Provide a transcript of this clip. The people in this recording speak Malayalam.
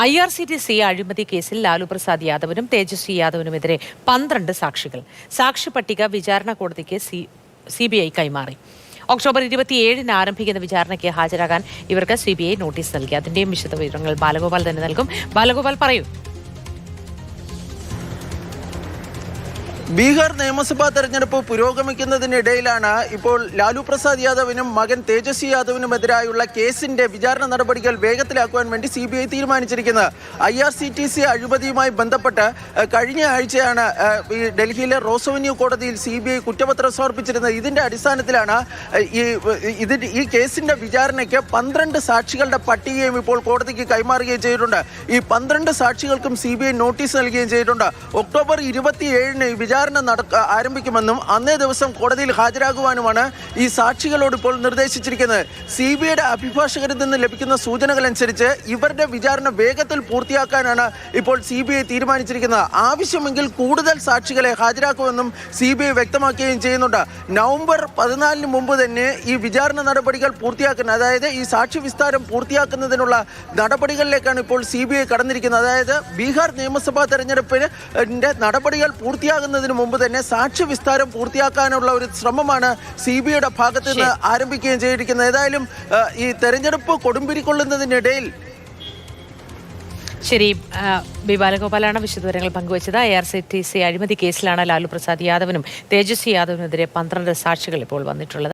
IRCTC അഴിമതി കേസിൽ ലാലു പ്രസാദ് യാദവിനും തേജസ്വി യാദവിനുമെതിരെ 12 സാക്ഷികൾ. സാക്ഷി പട്ടിക വിചാരണ കോടതിക്ക് CBI കൈമാറി. ഒക്ടോബർ 27-ന് ആരംഭിക്കുന്ന വിചാരണയ്ക്ക് ഹാജരാകാൻ ഇവർക്ക് CBI നോട്ടീസ് നൽകി. അതിന്റെയും വിശദവിവരങ്ങൾ ബാലഗോപാൽ തന്നെ നൽകും. ബാലഗോപാൽ, പറയൂ. ബീഹാർ നിയമസഭാ തെരഞ്ഞെടുപ്പ് പുരോഗമിക്കുന്നതിനിടയിലാണ് ഇപ്പോൾ ലാലു പ്രസാദ് യാദവിനും മകൻ തേജസ്വി യാദവിനുമെതിരായുള്ള കേസിന്റെ വിചാരണ നടപടികൾ വേഗത്തിലാക്കുവാൻ വേണ്ടി CBI തീരുമാനിച്ചിരിക്കുന്നത്. IRCTC അഴിമതിയുമായി ബന്ധപ്പെട്ട് കഴിഞ്ഞ ആഴ്ചയാണ് ഈ ഡൽഹിയിലെ റോസവന്യൂ കോടതിയിൽ CBI കുറ്റപത്രം സമർപ്പിച്ചിരുന്നത്. ഇതിന്റെ അടിസ്ഥാനത്തിലാണ് ഈ കേസിന്റെ വിചാരണയ്ക്ക് 12 സാക്ഷികളുടെ പട്ടികയും ഇപ്പോൾ കോടതിക്ക് കൈമാറുകയും ചെയ്തിട്ടുണ്ട്. ഈ 12 സാക്ഷികൾക്കും CBI നോട്ടീസ് നൽകുകയും ചെയ്തിട്ടുണ്ട്. ഒക്ടോബർ 27-ന് വിചാരണ ആരംഭിക്കുമെന്നും അന്നേ ദിവസം കോടതിയിൽ ഹാജരാകുവാനുമാണ് ഈ സാക്ഷികളോട് ഇപ്പോൾ നിർദ്ദേശിച്ചിരിക്കുന്നത്. CBIയുടെ അഭിഭാഷകരിൽ നിന്ന് ലഭിക്കുന്ന സൂചനകൾ അനുസരിച്ച് ഇവരുടെ വിചാരണ വേഗത്തിൽ പൂർത്തിയാക്കാനാണ് ഇപ്പോൾ CBI തീരുമാനിച്ചിരിക്കുന്നത്. ആവശ്യമെങ്കിൽ കൂടുതൽ സാക്ഷികളെ ഹാജരാക്കുമെന്നും CBI വ്യക്തമാക്കുകയും ചെയ്യുന്നുണ്ട്. നവംബർ 14-ന് മുമ്പ് തന്നെ ഈ വിചാരണ നടപടികൾ പൂർത്തിയാക്കുന്ന, അതായത് ഈ സാക്ഷി വിസ്താരം പൂർത്തിയാക്കുന്നതിനുള്ള നടപടികളിലേക്കാണ് ഇപ്പോൾ CBI കടന്നിരിക്കുന്നത്. അതായത് ബീഹാർ നിയമസഭാ തെരഞ്ഞെടുപ്പിന്റെ നടപടികൾ പൂർത്തിയാകുന്നതിന് മുമ്പ് തന്നെ സാക്ഷി വിസ്താരം പൂർത്തിയാക്കാനുള്ള ഒരു ശ്രമമാണ് CBIയുടെ ഭാഗത്ത് നിന്ന് ആരംഭിക്കുകയും ചെയ്തിരിക്കുന്നത്. ഏതായാലും ഈ തെരഞ്ഞെടുപ്പ് കൊടുമ്പിരിക്കൊള്ളുന്നതിനിടയിൽ ശരി, ബാലഗോപാലാണ് വിശദവിവരങ്ങൾ പങ്കുവച്ചത്. IRCTC അഴിമതി കേസിലാണ് ലാലു പ്രസാദ് യാദവിനും തേജസ്വി യാദവിനുമെതിരെ 12 സാക്ഷികൾ ഇപ്പോൾ വന്നിട്ടുള്ളത്.